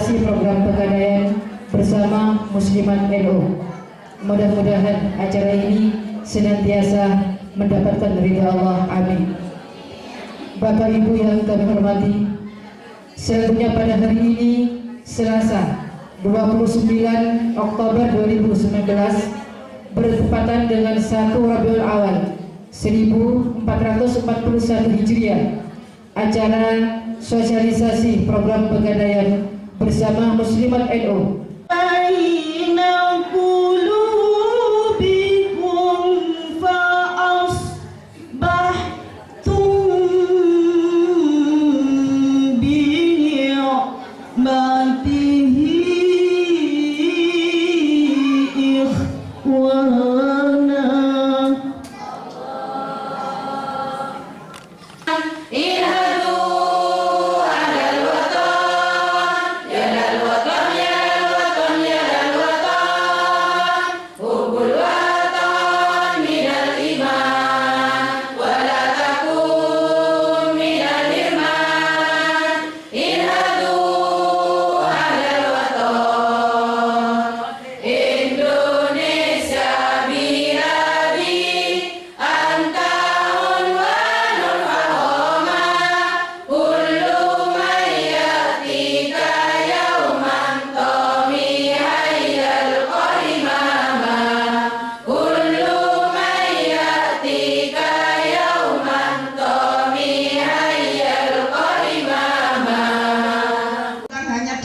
sosialisasi program pegadaian bersama Muslimat NU. Mudah-mudahan acara ini senantiasa mendapatkan ridha Allah. Amin. Bapak Ibu yang kami hormati, selanjutnya pada hari ini Selasa 29 Oktober 2019 bertepatan dengan 1 Rabiul Awal 1441 Hijriah, acara sosialisasi program pegadaian bersama Muslimat NU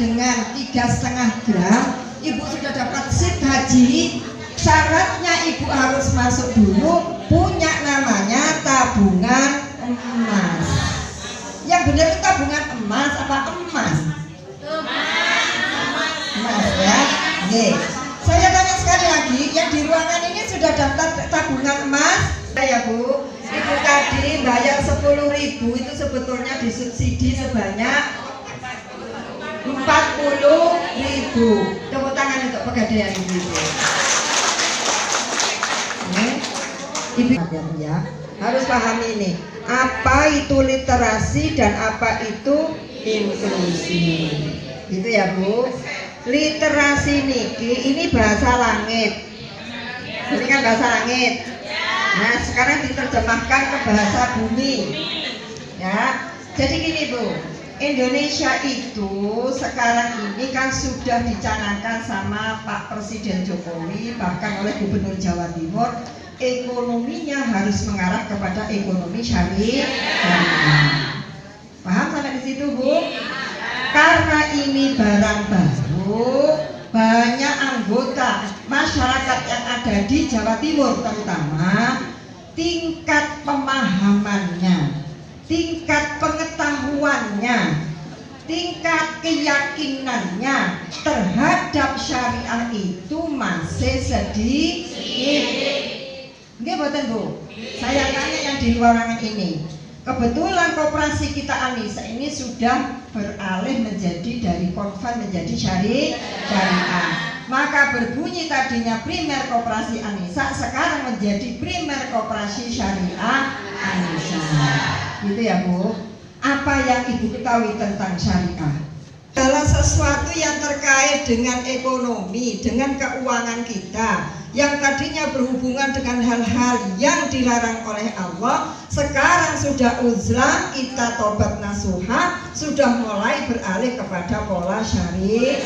dengan 3,5 gram Ibu sudah dapat SIP haji. Syaratnya Ibu harus masuk dulu punya namanya tabungan emas. Yang benar itu tabungan emas apa emas? Emas ya. Oke. Saya tanya sekali lagi, yang di ruangan ini sudah daftar tabungan emas? Ya Bu, Ibu tadi bayar 10.000 itu sebetulnya disubsidi sebanyak 40.000. Tepuk tangan untuk pegadaian Ibu. Ibu ya, harus pahami ini. Apa itu literasi dan apa itu inklusi. Gitu ya Bu. Literasi niki ini bahasa langit. Ini kan bahasa langit. Nah, sekarang diterjemahkan ke bahasa bumi. Ya. Jadi gini Bu. Indonesia itu sekarang ini kan sudah dicanangkan sama Pak Presiden Jokowi, bahkan oleh Gubernur Jawa Timur, ekonominya harus mengarah kepada ekonomi syariah. Paham sampai di situ Bu? Karena ini barang baru, banyak anggota masyarakat yang ada di Jawa Timur terutama tingkat pemahamannya, tingkat pengetahuannya, tingkat keyakinannya terhadap syariah itu masih sedikit. Ini buatan Bu, saya tanya yang di ruangan ini. Kebetulan koperasi kita Anissa ini sudah beralih menjadi dari konven menjadi syariah. Maka berbunyi tadinya primer koperasi Anissa, sekarang menjadi primer koperasi syariah Anissa. Gitu ya Bu. Apa yang Ibu ketahui tentang syariah? Adalah sesuatu yang terkait dengan ekonomi, dengan keuangan kita, yang tadinya berhubungan dengan hal-hal yang dilarang oleh Allah, sekarang sudah uzlah, kita tobat nasuha, sudah mulai beralih kepada pola syariah.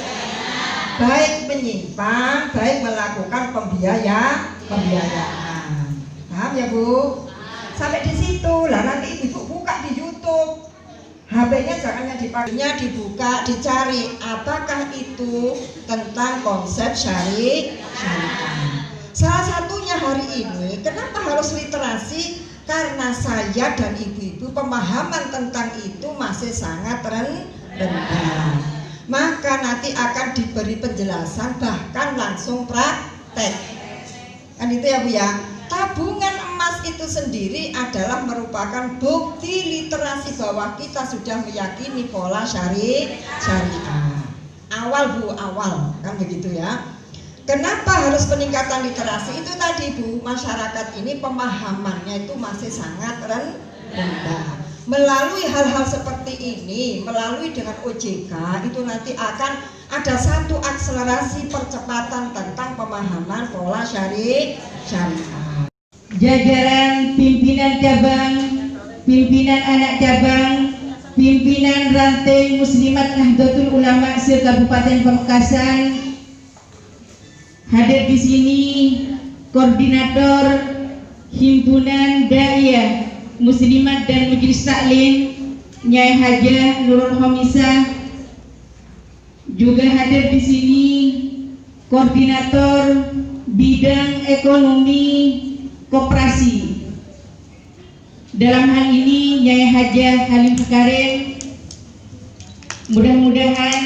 Baik menyimpan, baik melakukan pembiayaan. Paham ya Bu? Sampai di situ lah, nanti Ibu buka di YouTube. HP-nya jangan yang dipakainya dibuka, dicari apakah itu tentang konsep syariah. Salah satunya hari ini, kenapa harus literasi? Karena saya dan ibu-ibu pemahaman tentang itu masih sangat rendah. Maka nanti akan diberi penjelasan, bahkan langsung praktek. Kan itu ya Bu ya. Tabungan emas itu sendiri adalah merupakan bukti literasi bahwa kita sudah meyakini pola syariah. Awal Bu, awal kan begitu ya. Kenapa harus peningkatan literasi? Itu tadi Bu, masyarakat ini pemahamannya itu masih sangat rendah. melalui hal-hal seperti ini, melalui dengan OJK itu nanti akan ada satu akselerasi percepatan tentang pemahaman pola syariah. Jajaran pimpinan cabang, pimpinan anak cabang, pimpinan ranting Muslimat Nahdlatul Ulama se-Kabupaten Pamekasan, hadir di sini koordinator Himpunan Da'iyah Muslimat dan Majelis Taklim Nyai Hajah Nurul Homisah, juga hadir di sini koordinator bidang ekonomi koperasi. Dalam hal ini Nyai Hajah Halim Karim. Mudah-mudahan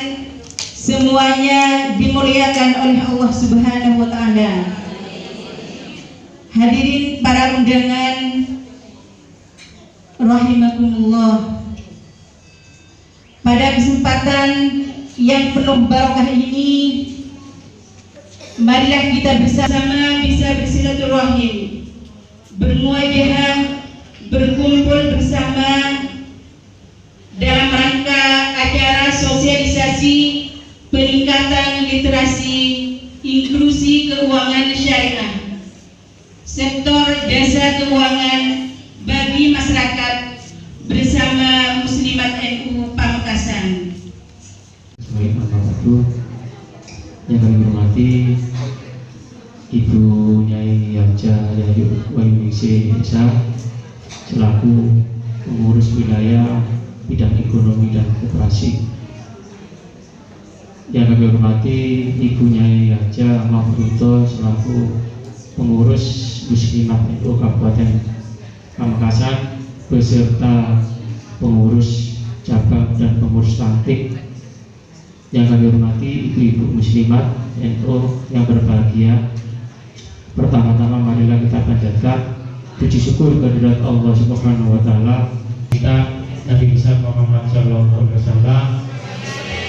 semuanya dimuliakan oleh Allah Subhanahu wa taala. Hadirin para undangan rahimakumullah. Pada kesempatan yang penuh barokah ini, marilah kita bersama bisa bersilaturahim, bermuajahah, berkumpul bersama dalam rangka acara sosialisasi peningkatan literasi inklusi keuangan syariah sektor jasa keuangan bagi masyarakat bersama Muslimat NU Pamekasan. Yang kami hormati Ibu Nyai Hajah Yayu Wayuningsih Esa selaku pengurus wilayah bidang ekonomi dan koperasi. Yang kami hormati Ibu Nyai Hajah Mahfudzoh selaku pengurus Muslimat NU Kabupaten Pamekasan beserta pengurus cabang dan pengurus lantik. Yang kami hormati ibu-ibu muslimat NU yang berbahagia. Pertama-tama marilah kita panjatkan puji syukur kehadirat Allah Subhanahu wa taala kita Nabi besar Muhammad sallallahu alaihi wasallam,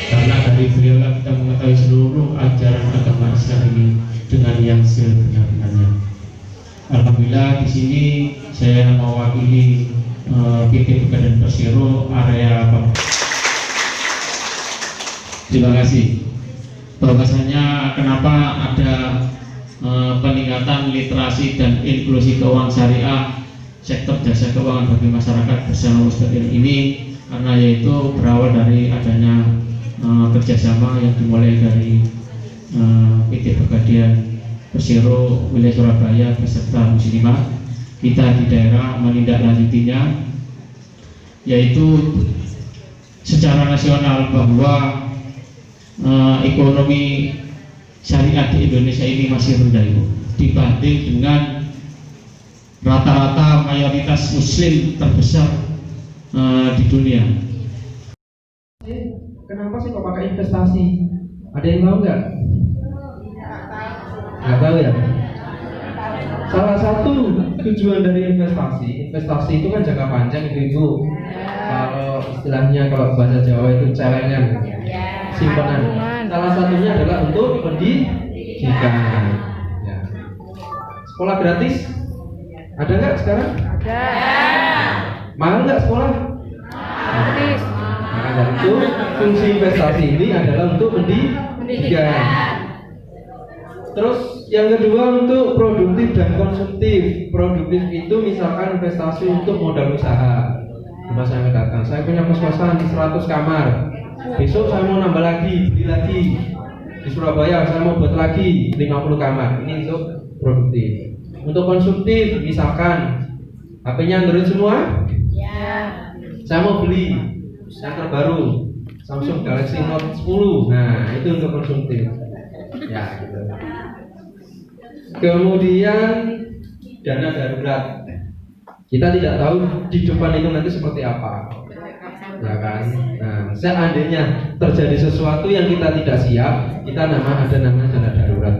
karena dari beliau kita mengetahui seluruh ajaran agama Islam ini dengan yang sebenar-benarnya. Alhamdulillah di sini saya mewakili PT Pegadaian Persero area Pamekasan. Terima kasih. Bahwasanya kenapa ada peningkatan literasi dan inklusi keuangan syariah sektor jasa keuangan bagi masyarakat bersama Muslimin ini, karena yaitu berawal dari adanya kerjasama yang dimulai dari PT Pegadaian Persero wilayah Surabaya beserta Muslimat. Kita di daerah menindaklanjutinya, yaitu secara nasional bahwa ekonomi syariah di Indonesia ini masih rendah Ibu, dibanding dengan rata-rata mayoritas muslim terbesar di dunia. Kenapa sih kok pakai investasi? Ada yang tahu nggak? Nggak tahu ya? Salah satu tujuan dari investasi itu kan jangka panjang Ibu. Kalau istilahnya kalau bahasa Jawa itu celengan, simpanan. Salah satunya adalah untuk pendidikan. Ya. Sekolah gratis ada nggak sekarang? Ada. Mahal nggak sekolah? Gratis. Maka dari itu fungsi investasi ini adalah untuk pendidikan. Terus yang kedua untuk produktif dan konsumtif. Produktif itu misalkan investasi untuk modal usaha. Masa yang datang, saya punya kos-kosan di 100 kamar. Besok saya mau nambah lagi, beli lagi. Di Surabaya saya mau buat lagi 50 kamar. Ini untuk produktif. Untuk konsumtif, misalkan HP-nya Android semua? Ya. Saya mau beli yang terbaru Samsung Galaxy Note 10. Nah, itu untuk konsumtif. Ya, gitu. Kemudian dana darurat. Kita tidak tahu di depan itu nanti seperti apa, ya kan? Nah, seandainya terjadi sesuatu yang kita tidak siap, kita ada namanya dana darurat.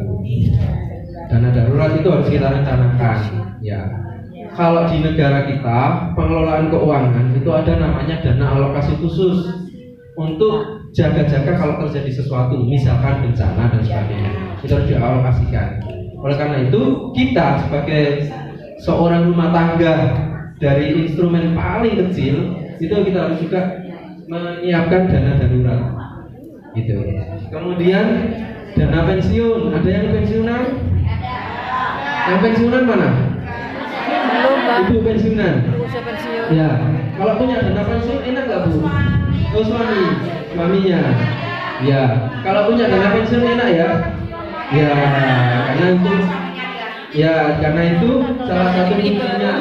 Dana darurat itu harus kita rencanakan, ya. Kalau di negara kita pengelolaan keuangan itu ada namanya dana alokasi khusus untuk jaga-jaga kalau terjadi sesuatu, misalkan bencana dan sebagainya, itu harus dialokasikan. Oleh karena itu kita sebagai seorang rumah tangga dari instrumen paling kecil itu kita harus juga menyiapkan dana darurat gitu. Kemudian dana pensiun, ada yang pensiunan? Yang pensiunan mana? Ibu pensiunan. Ya, kalau punya dana pensiun enak nggak Bu? Oh suaminya. Ya, kalau punya dana pensiun enak ya. Ya, karena itu salah satu fungsinya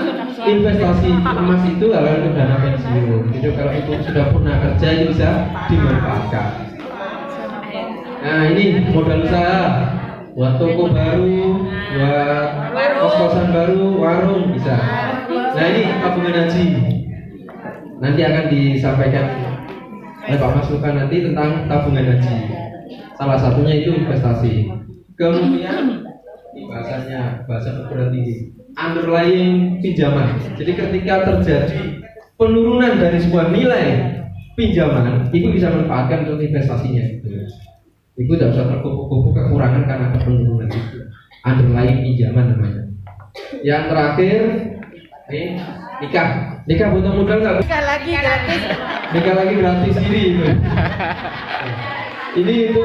investasi emas itu adalah untuk dana pensiun. Jadi kalau ibu sudah pernah kerja itu bisa dimanfaatkan. Nah ini modal usaha buat toko baru, buat kos-kosan baru, warung bisa. Nah ini tabungan haji. Nanti akan disampaikan oleh Pak Mas Luka nanti tentang tabungan haji. Salah satunya itu investasi. Kemudian bahasanya bahasa perguruan tinggi underlying pinjaman. Jadi ketika terjadi penurunan dari sebuah nilai pinjaman, ibu bisa manfaatkan untuk investasinya. Ibu tidak usah terkumpul kekurangan karena penurunan itu. Underlying pinjaman namanya. Yang terakhir, nikah butuh modal nggak? Nikah lagi gratis. Nikah lagi gratis ini itu. Ini itu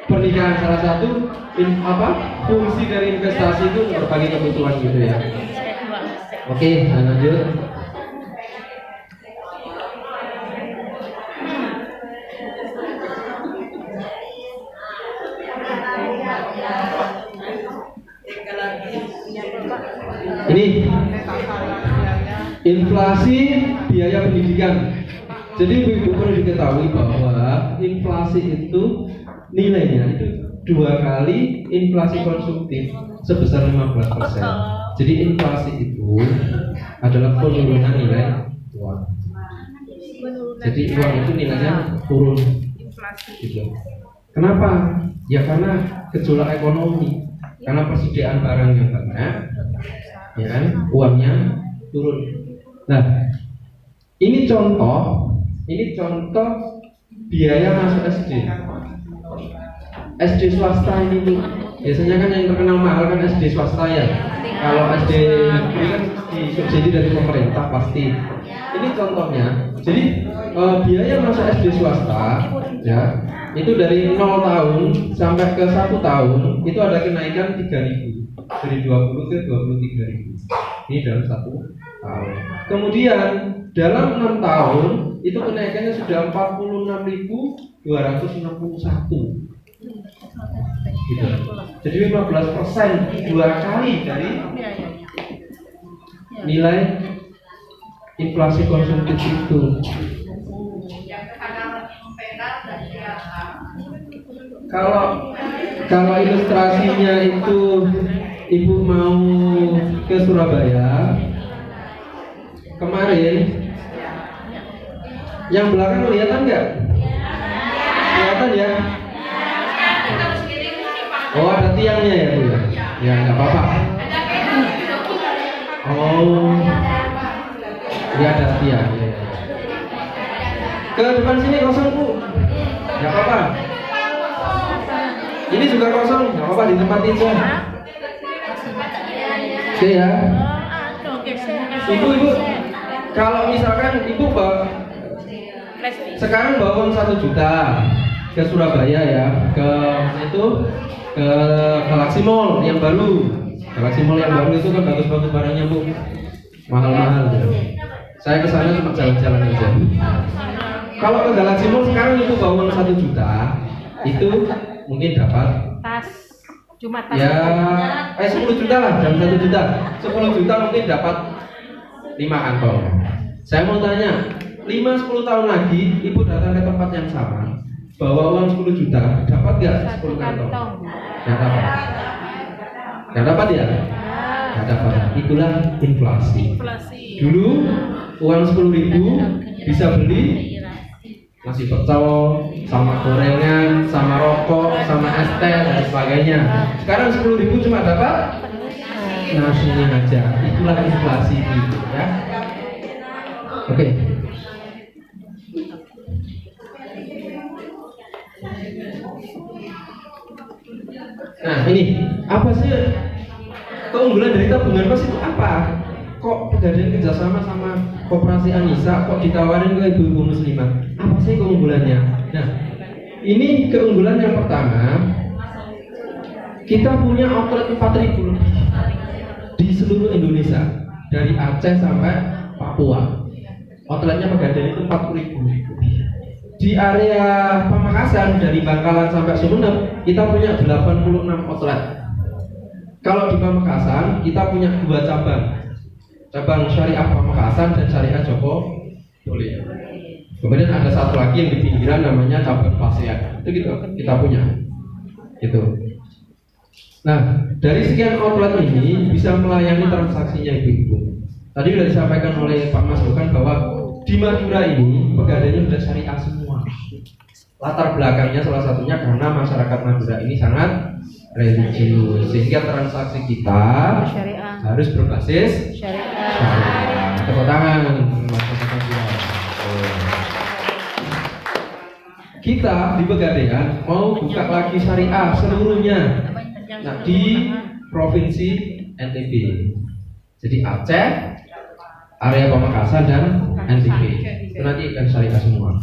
pernikahan salah satu fungsi dari investasi itu berbagai kebutuhan gitu ya. Oke, lanjut. Ini inflasi biaya pendidikan. Jadi ibu perlu diketahui bahwa inflasi itu nilainya itu 2 kali inflasi konsumtif sebesar 15%. Jadi inflasi itu adalah penurunan nilai uang. Jadi uang itu nilainya turun. Gitu. Kenapa? Ya karena gejolak ekonomi, karena persediaan barang yang banyak, ya kan, uangnya turun. Nah, ini contoh biaya masuk SD. SD swasta ini tuh biasanya kan yang terkenal mahal kan SD swasta ya. Kalau SD negeri kan disubsidi dari pemerintah pasti. Ini contohnya. Jadi biaya masuk SD swasta ya itu dari 0 tahun sampai ke 1 tahun itu ada kenaikan 3.000 dari 20 ke 23.000. Ini dalam 1 tahun. Kemudian dalam 6 tahun itu kenaikannya sudah 46.261. Gitu. Jadi 15% 2 kali dari nilai inflasi konsumtif itu. Kalau ilustrasinya itu ibu mau ke Surabaya kemarin, yang belakang kelihatan nggak? Kelihatan ya? Oh ada tiangnya ya Bu ya? Ya nggak apa-apa. Oh, ya ada tiang. Ya. Ke depan sini kosong Bu, nggak apa-apa. Ini juga kosong, nggak apa-apa ditempatin saja. Oke ya. Ibu, kalau misalkan ibu sekarang bawa uang 1 juta ke Surabaya ya, ke Galaxy Mall yang baru. Galaxy Mall yang baru itu kan bagus-bagus barangnya Bu, mahal-mahal gitu. Saya kesana cuma jalan-jalan aja. Kalau ke Galaxy Mall sekarang ibu bawa uang 1 juta, itu mungkin dapat Tas, cuma tas. ya 10 juta lah, dalam 1 juta 10 juta mungkin dapat 5 kantong. Saya mau tanya, 5-10 tahun lagi ibu datang ke tempat yang sama, bawa uang 10 juta, dapat gak 10 kantong? Gak dapat. Gak dapat ya? Gak dapat. Itulah inflasi. Dulu uang 10.000 bisa beli nasi pecel, sama gorengan, sama rokok, sama es teh dan sebagainya. Sekarang 10.000 cuma dapat nasinya aja. Itulah inflasi gitu ya. Oke. Nah ini apa sih keunggulan dari tabungan pos itu apa? Kok pegadaian kerjasama sama Koperasi Anissa kok ditawarin ke ibu-ibu muslimah? Apa sih keunggulannya? Nah, ini keunggulan yang pertama, kita punya outlet 4.000 lebih di seluruh Indonesia, dari Aceh sampai Papua. Outletnya Pegadaian itu 40.000 lebih. Di area Pamekasan dari Bangkalan sampai Sumeneb kita punya 86 outlet. Kalau di Pamekasan kita punya 2 cabang Syariah Pamekasan dan Syariah Joko Mulia. Kemudian ada satu lagi yang di pinggiran namanya cabang Pasean. Itu gitu kita punya. Gitu. Nah, dari sekian outlet ini bisa melayani transaksinya ibu-ibu. Tadi sudah disampaikan oleh Pak Mas Bukan bahwa di Madura ini Pegadaiannya sudah syariah semua. Latar belakangnya salah satunya karena masyarakat Madura ini sangat religius, sehingga transaksi kita harus berbasis syariah. Tepuk tangan. Kita di Pegadaian mau buka lagi syariah seluruhnya. Nah, di provinsi NTB. Jadi Aceh, area Pamekasan dan NTB. Itu nanti akan syariah semua.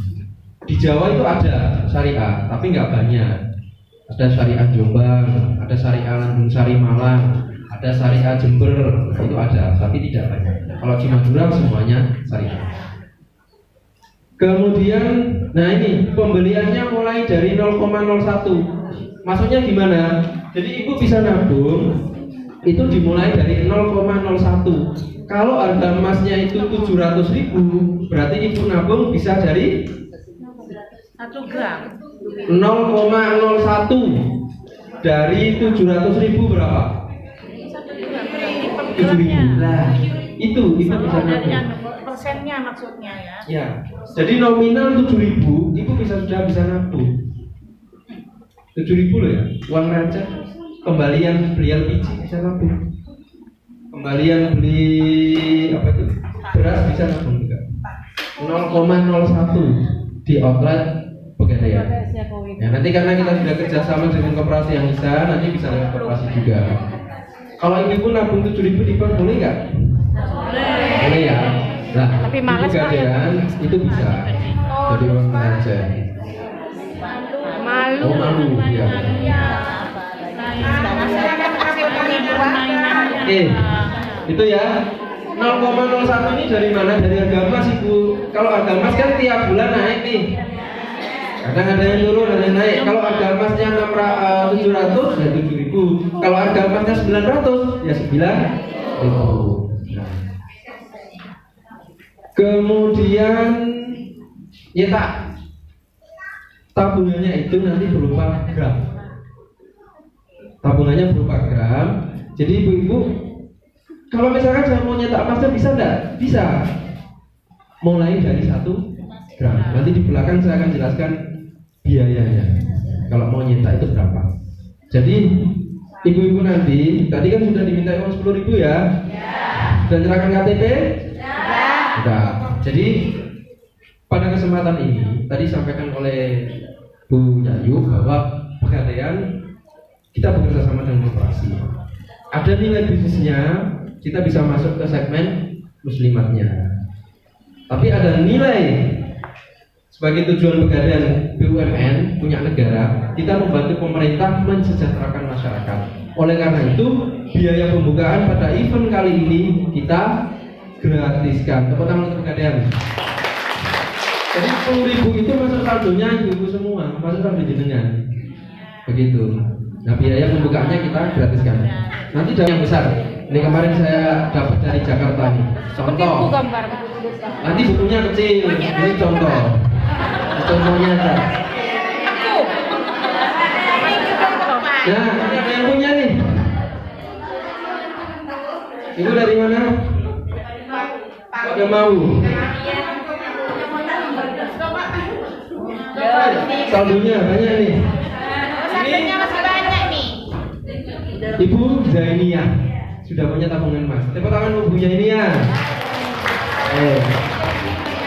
Di Jawa itu ada syariah, tapi nggak banyak. Ada syariah Jombang, ada syariah Landung Sari Malang, ada syariah Jember, itu ada, tapi tidak banyak. Kalau di Madura semuanya syariah. Kemudian, nah ini pembeliannya mulai dari 0,01. Maksudnya gimana? Jadi ibu bisa nabung itu dimulai dari 0,01. Kalau harga emasnya itu 700.000, berarti ibu nabung bisa dari 1 gram. 0,01 dari 700.000 berapa? 7.000. Nah, itu ibu bisa nabung. Persennya maksudnya ya. Ya, jadi nominal 7.000, ibu sudah bisa nabung. 7.000 loh ya, uang receh. Kembalian beli LPG bisa nabung. Kembalian beli apa itu? Beras bisa nabung juga. 0,01 di outlet Pegadaian. Ya, nanti karena kita sudah kerjasama dengan Koperasi Anissa, nanti bisa lewat koperasi juga. Kalau ibu nabung 7.000 di bank boleh nggak? Boleh ya. Nah, tapi di males Pegadaian itu bisa. Jadi uang receh. Malu. Oh, malu ya. Itu ya 0,01 ini dari mana? Dari harga emas ibu. Kalau harga emas kan tiap bulan naik nih. Kadang ada yang turun, ada yang naik. Kalau harga emasnya 700 ya 7.000. Kalau harga emasnya 900 ya 9.000. Kemudian ya tabungannya itu nanti berupa gram. Tabungannya berupa gram. Jadi ibu-ibu, kalau misalkan saya mau nyetak emasnya bisa enggak? Bisa. Mulai dari 1 gram. Nanti di belakang saya akan jelaskan biayanya. Kalau mau nyetak itu berapa. Jadi ibu-ibu nanti, tadi kan sudah diminta uang 10.000 ya? Sudah nyerahkan KTP? Sudah. Jadi pada kesempatan ini tadi sampaikan oleh Bu Yayu bahwa Pegadaian kita bekerja sama dengan koperasi. Ada nilai bisnisnya, kita bisa masuk ke segmen muslimatnya. Tapi ada nilai sebagai tujuan Pegadaian BUMN punya negara, kita membantu pemerintah mensejahterakan masyarakat. Oleh karena itu, biaya pembukaan pada event kali ini kita gratiskan. Tepuk tangan untuk Pegadaian. Jadi 10.000 itu masuk saldonya ibu-ibu semua, masuk saldo jenengan. Begitu. Nah, biaya pembukaannya kita gratiskan. Nanti yang besar. Ini kemarin saya dapat dari Jakarta nih. Contoh. Nanti bukunya kecil. Ini contoh. Contohnya ada. Nah, ini ada yang punya nih. Ibu dari mana? Ada mau? Saldonya banyak nih. Saldonya masih banyak nih. Ibu Zainiyah sudah punya tabungan emas. Tepuk tangan Bu Zainiyah.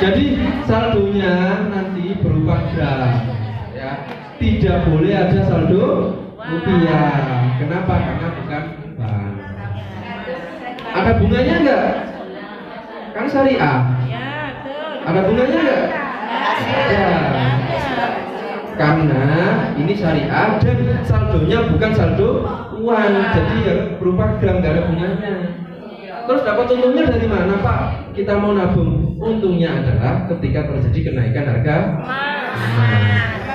Jadi saldonya nanti berupa gram, ya. Tidak boleh ada saldo rupiah. Kenapa? Karena bukan bank. Ada bunganya enggak? Kan syariah. Ya, betul. Ada bunganya nggak? Ya. Karena ini syariah dan saldonya bukan saldo uang, jadi ya berupa gram, nggak ada bunganya. Terus dapat untungnya dari mana, Pak? Kita mau nabung. Untungnya adalah ketika terjadi kenaikan harga.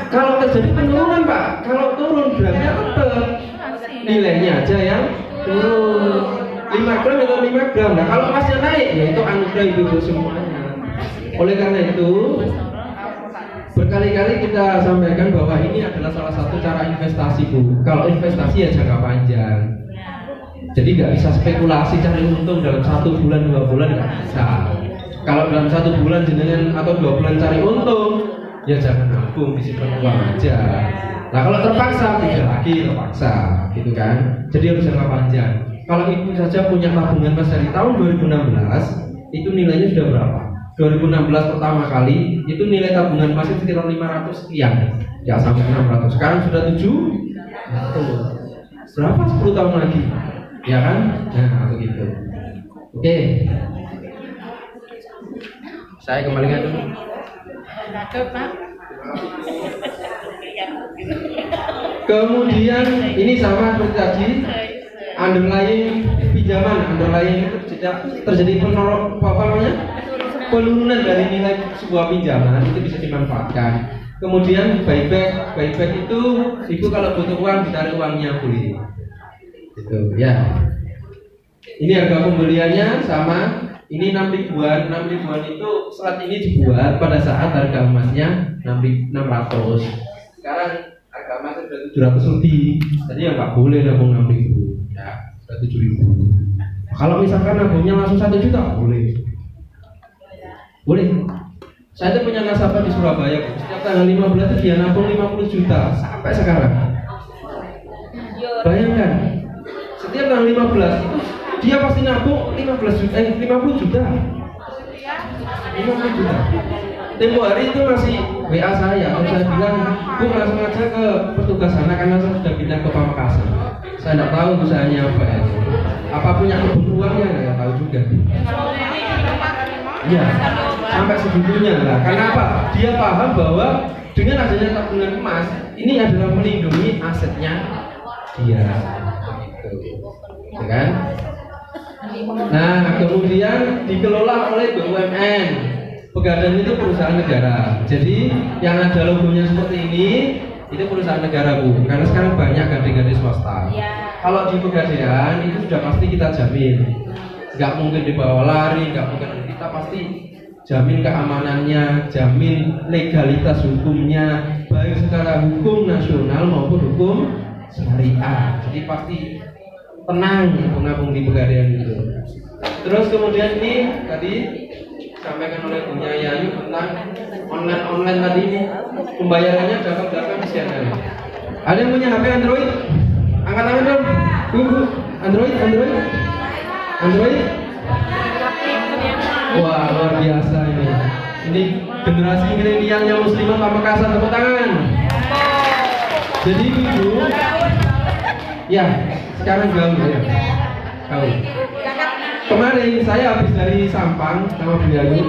Kalau terjadi penurunan, Pak, kalau turun gramnya tetap nilainya aja yang turun. 5 gram atau 5 gram. Nah, kalau emasnya naik, ya itu anugerah ibu-ibu semuanya. Oleh karena itu, berkali-kali kita sampaikan bahwa ini adalah salah satu cara investasi, Bu. Kalau investasi ya jangka panjang. Jadi nggak bisa spekulasi cari untung dalam 1 bulan, 2 bulan nggak bisa. Kalau dalam 1 bulan jenengan atau 2 bulan cari untung, ya jangan nabung, disimpan uang aja. Nah kalau terpaksa, tidak lagi terpaksa, gitu kan. Jadi harus jangka panjang. Kalau ibu saja punya tabungan emas dari tahun 2016, itu nilainya sudah berapa? 2016 pertama kali, itu nilai tabungan emas itu sekitar 500 sekian, ya sampai 600. Sekarang sudah 700. Berapa 10 tahun lagi? Ya kan? Nah begitu. Oke. Saya kembalikan dulu. Kemudian ini sama seperti tadi, underlying pinjaman, underlying itu terjadi penurunan dari nilai sebuah pinjaman itu bisa dimanfaatkan. Kemudian buyback itu ibu kalau butuh uang ditarik uangnya boleh. Gitu ya. Ini harga pembeliannya sama. Ini 6 ribuan itu saat ini dibuat pada saat harga emasnya 600. Sekarang harga emasnya sudah 700 lebih. Tadi ya nggak boleh nabung 6 ribu, ya sudah 7 ribu. Kalau misalkan nabungnya langsung 1 juta, boleh. Saya itu punya nasabah di Surabaya. Setiap tanggal 15 itu dia nabung 50 juta sampai sekarang. Bayangkan, setiap tanggal 15 itu dia pasti nabung 50 juta. 50 juta. Tempo hari itu masih WA saya, saya bilang, Bu langsung aja ke petugas sana karena saya sudah pindah ke Pamekasan. Saya tidak tahu usahanya apa ya. Apa punya kebun uangnya nggak tahu juga. Iya, sampai segitunya lah. Karena apa? Dia paham bahwa dengan adanya tabungan emas ini adalah melindungi asetnya dia. Ya kan? Nah, kemudian dikelola oleh BUMN. Pegadaian itu perusahaan negara. Jadi yang ada logonya seperti ini itu perusahaan negara, Bu. Karena sekarang banyak gading-gading swasta. Kalau di Pegadaian itu sudah pasti kita jamin. Nggak mungkin dibawa lari, nggak mungkin, kita pasti jamin keamanannya, jamin legalitas hukumnya, baik secara hukum nasional maupun hukum syariah. Jadi pasti tenang menabung di Pegadaian itu. Terus kemudian ini tadi sampaikan oleh Bu Yayu tentang online tadi ini pembayarannya dapat siaran. Ada yang punya HP Android? Angkat tangan dong. Bu, Android. Wah luar biasa ini. Ini generasi milenialnya muslimah Pamekasan, tepuk tangan. Jadi ibu, ya sekarang gaul ya. Gaul. Kemarin saya habis dari Sampang sama Bu Yayu.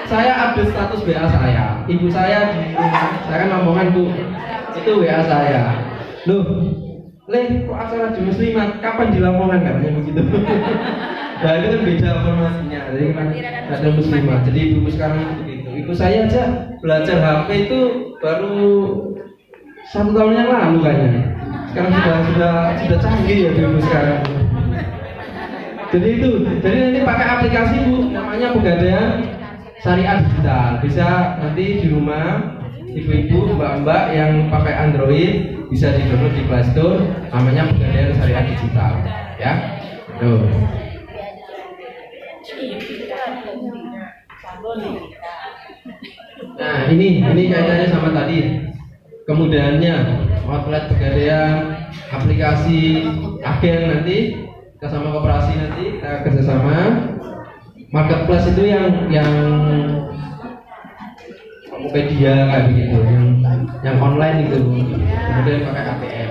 Saya update status WA saya. Ibu saya di rumah, saya kan Lamongan Bu. Itu WA saya. Loh, kok acara di Muslimat kapan di Lamongan katanya begitu. Nah itu kan beda informasinya. Jadi kan ada Muslimat. Jadi ibu sekarang itu begitu. Ibu saya aja belajar HP itu baru 1 tahun yang lalu kayaknya. Sekarang sudah canggih ya ibu sekarang. Jadi nanti pakai aplikasi Bu, namanya Pegadaian Syariah Digital. Bisa nanti di rumah ibu-ibu, mbak-mbak yang pakai Android bisa di-download di Play Store, namanya Pegadaian Syariah Digital, ya. Tuh. Nah ini kaitannya sama tadi. Kemudahannya outlet Pegadaian, aplikasi, agen nanti kita sama koperasi nanti kita kerjasama. Marketplace itu yang Tokopedia kayak begitu, yang online itu, kemudian pakai ATM.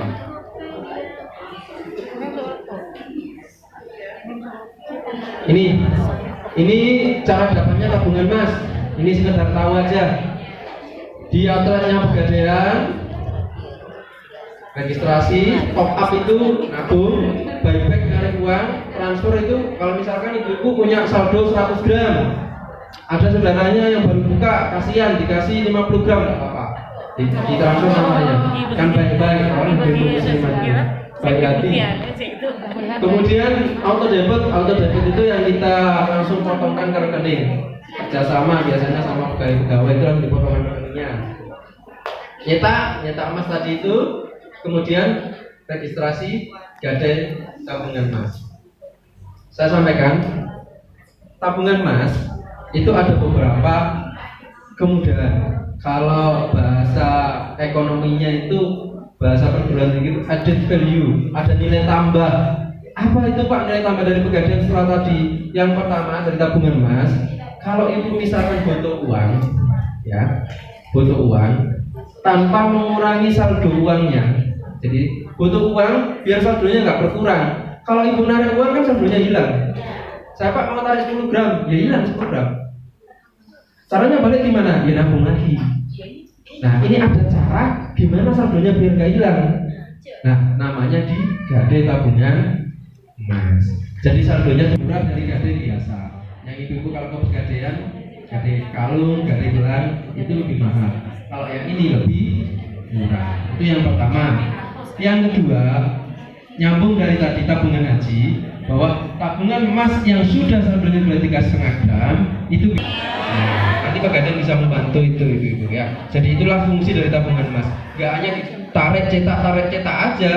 Ini Ini cara dapatnya tabungan Mas. Ini sekedar tahu aja. Di outletnya Pegadaian, registrasi, top up itu nabung, buyback narik uang, transfer itu kalau misalkan ibu-ibu punya saldo 100 gram, ada saudaranya yang baru buka, kasihan dikasih 50 gram, nggak apa-apa, ditransfer namanya, kan baik-baik, orang ibu-ibu muslimah baik hati. Kemudian auto debit itu yang kita langsung potongkan ke rekening, kerjasama biasanya sama pegawai itu yang dipotong rekeningnya. Nyetak emas tadi itu, kemudian registrasi gadai tabungan emas. Saya sampaikan, tabungan emas itu ada beberapa kemudahan. Kalau bahasa ekonominya itu, bahasa perguruan tinggi itu added value, ada nilai tambah. Apa itu Pak nilai tambah dari Pegadaian setelah tadi? Yang pertama dari tabungan emas, kalau ibu misalkan butuh uang, ya, butuh uang tanpa mengurangi saldo uangnya. Jadi butuh uang biar saldonya nggak berkurang. Kalau ibu narik uang kan saldonya hilang. Saya Pak mau tarik 10 gram, ya hilang 10 gram. Caranya balik gimana? Ya nabung lagi. Nah ini ada cara gimana saldonya biar nggak hilang. Nah namanya di gadai tabungan emas. Jadi saldonya murah dari gadai biasa. Yang ibu-ibu kalau ke Pegadaian, gadai kalung, gadai gelang itu lebih mahal. Kalau yang ini lebih murah. Itu yang pertama. Yang kedua, nyambung dari tadi tabungan haji, bahwa tabungan emas yang sudah saldonya 3,5 gram itu nanti Pegadaian bisa membantu itu ibu-ibu ya. Jadi itulah fungsi dari tabungan emas. Gak hanya tarik cetak aja,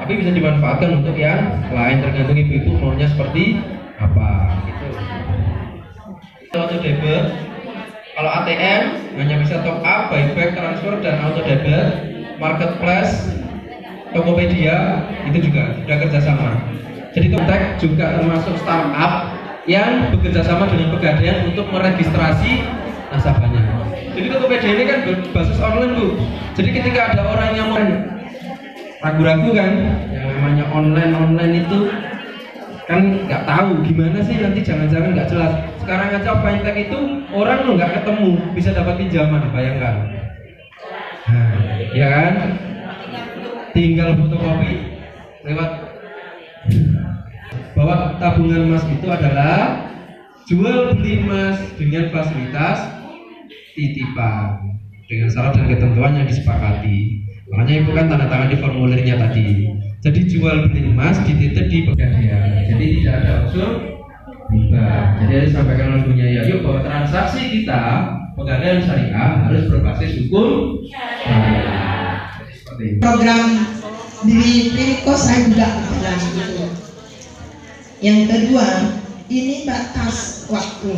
tapi bisa dimanfaatkan untuk yang lain, tergantung ibu-ibu maunya seperti apa gitu. Auto debit, kalau ATM hanya bisa top up, buyback, transfer, dan auto debit. Marketplace, Tokopedia itu juga sudah kerjasama. Jadi Tech juga termasuk startup yang bekerja sama dengan Pegadaian untuk meregistrasi nasabahnya. Jadi Tokopedia ini kan berbasis online Bu. Jadi ketika ada orang yang mau ragu-ragu kan, yang namanya online itu kan nggak tahu gimana sih, nanti jangan-jangan nggak jelas. Sekarang aja Fintech itu orang lo nggak ketemu bisa dapat pinjaman, bayangkan. Nah, ya kan? Tinggal fotokopi lewat. Bahwa tabungan emas itu adalah jual beli emas dengan fasilitas titipan dengan syarat dan ketentuan yang disepakati. Makanya ibu kan tanda tangan di formulirnya tadi. Jadi jual beli emas dititip di Pegadaian. Jadi tidak ada unsur riba. Jadi harus sampaikan oleh Bunya Yayu bahwa transaksi kita Pegadaian Syariah harus berbasis hukum syariah. Program di Pinko saya juga berjalan gitu. Yang kedua, ini batas waktu.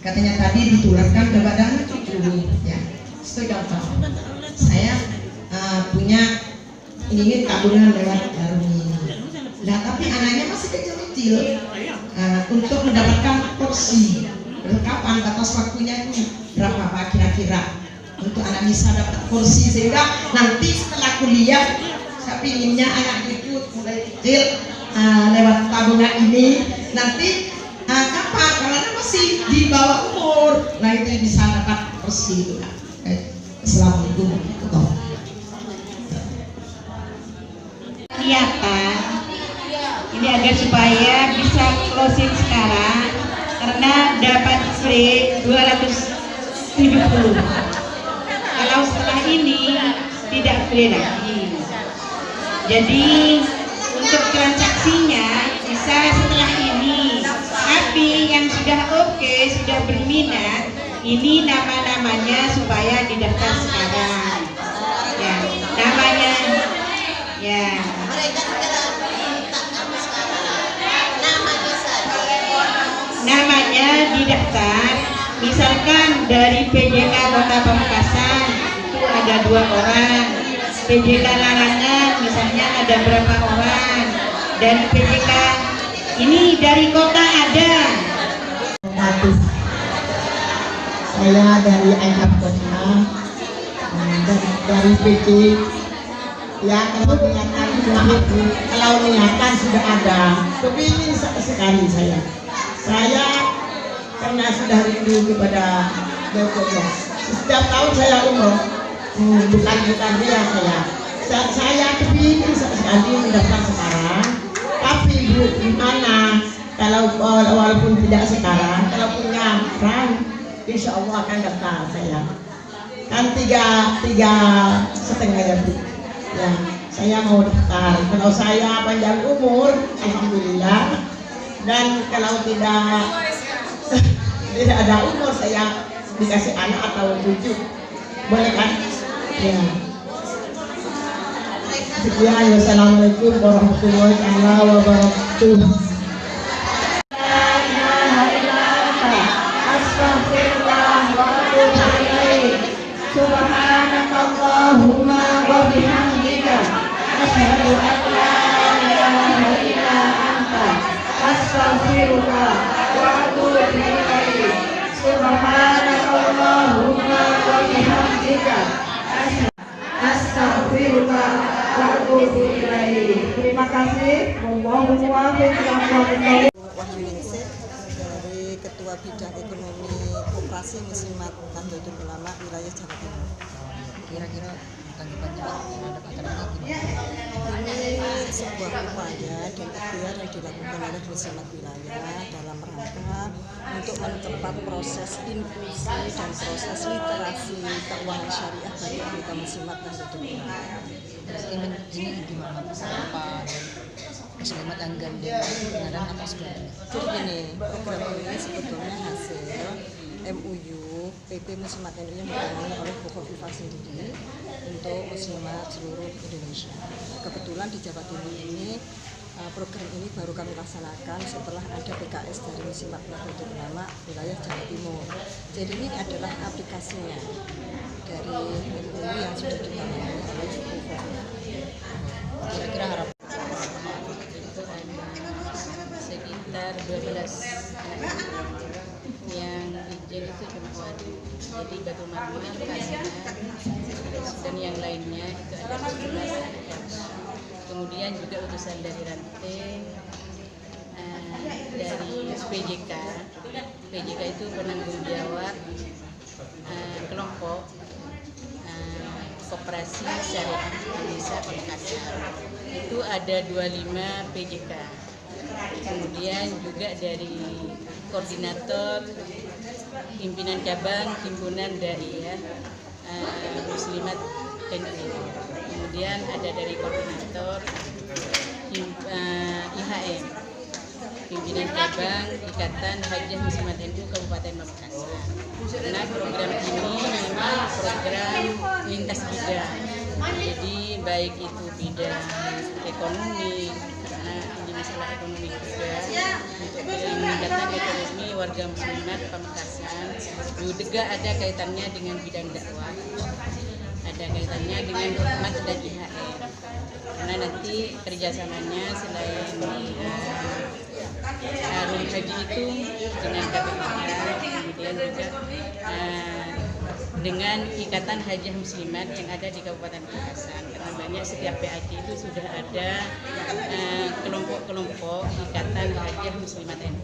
Katanya tadi ditularkan kepada cucu, ya. Itu contoh. Saya punya ingin tabungan lewat jarum ini. Nah, tapi anaknya masih kecil-kecil. Untuk mendapatkan porsi, kapan batas waktunya itu berapa Pak kira-kira? Untuk anak bisa dapat kursi, sehingga nanti setelah kuliah saya pinginnya anak cucu mulai kecil lewat tabungan ini nanti kapan karena masih di bawah umur, nah itu bisa dapat kursi itu kan. Assalamualaikum warahmatullahi wabarakatuh. Niatan ini agar supaya bisa closing sekarang karena dapat free 270. Kalau setelah ini tidak boleh lagi. Jadi untuk transaksinya bisa setelah ini. Tapi yang sudah oke, sudah berminat, ini nama-namanya supaya didaftar sekarang. Ya, namanya ya. Namanya didaftar. Misalkan dari PJK Kota Pamekasan itu ada 2 orang, PJK Larangan misalnya ada berapa orang, dan PJK ini dari kota ada. Saya dari Ainap Kota dan dari PC. Ya kalau niatan sudah ada, kepingin sekali saya karena sudah rindu kepada Baikullah. Setiap tahun saya umroh, bukan dia saya kepingin sekali mendaftar sekarang, tapi Bu gimana kalau walaupun tidak sekarang, kalau punya peran, insya Allah akan daftar saya. Kan tiga setengah ya Bu. Ya, saya mau daftar. Kalau saya panjang umur, alhamdulillah. Dan kalau tidak ada umur, saya dikasih anak atau cucu, boleh kan? Ya. Sekian, wassalamualaikum warahmatullahi wabarakatuh. Subhanakallahumma wa bihamdika asyhadu an la ilaha illa anta astaghfiruka wa atubu ilaik. Subhanakallahumma wa bihamdika astaghfiruka wa atubu ilaik. Terima kasih. Wallahu muwaffiq ila Wahyu Ningsih dari Ketua Bidang Ekonomi Koperasi Muslimat Nahdlatul Ulama wilayah Jawa Timur. Kira-kira tanggapannya terhadap acara ini gimana? Ini sebuah upaya dan ikhtiar yang dilakukan oleh Muslimat wilayah dalam rangka untuk mempercepat proses inklusi dan proses literasi keuangan syariah bagi anggota Muslimat Nahdlatul Ulama. Ini gimana? Apa Muslimat yang gandeng pengadaan apa sebenarnya? Jadi gini, program ini sebetulnya hasil MUU PP Muslimat NU yang ditangani oleh Bukhofifah sendiri untuk Muslimat seluruh Indonesia. Kebetulan di Jawa Timur ini program ini baru kami laksanakan setelah ada PKS dari Muslimat Nahdlatul Ulama wilayah Jawa Timur. Jadi ini adalah aplikasinya dari MUU yang sudah ditangani oleh Bukhofifah. Kira-kira harapan sekitar 12 yang izin itu cuma waduh, jadi batu marmer, kasar, dan yang lainnya itu ada 11 kemudian juga utusan dari ranting dari PJK itu penanggung jawab kelompok Koperasi Syariah Indonesia Pamekasan itu ada 25 PJK. Kemudian juga dari koordinator pimpinan cabang himpunan Daiyah Muslimat NU. Kemudian ada dari koordinator IHM pimpinan cabang Ikatan Hajah Muslimat NU Kabupaten Pamekasan. Nah, program ini memang program lintas bidang. Jadi baik itu bidang ekonomi, karena ini masalah ekonomi juga, untuk meningkatkan ekonomi warga muslimat Pamekasan. Juga ada kaitannya dengan bidang dakwah, ada kaitannya dengan hikmat dan IHM. Karena nanti kerjasamanya selain Harun Haji itu dengan KPIK, kemudian juga dengan Ikatan Hajah Muslimat yang ada di Kabupaten Pamekasan. Karena banyak setiap PAD itu sudah ada kelompok-kelompok Ikatan Hajah Muslimat NU.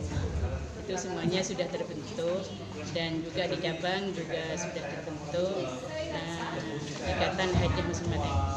Itu semuanya sudah terbentuk, dan juga di cabang juga sudah terbentuk Ikatan Hajah Muslimat NU.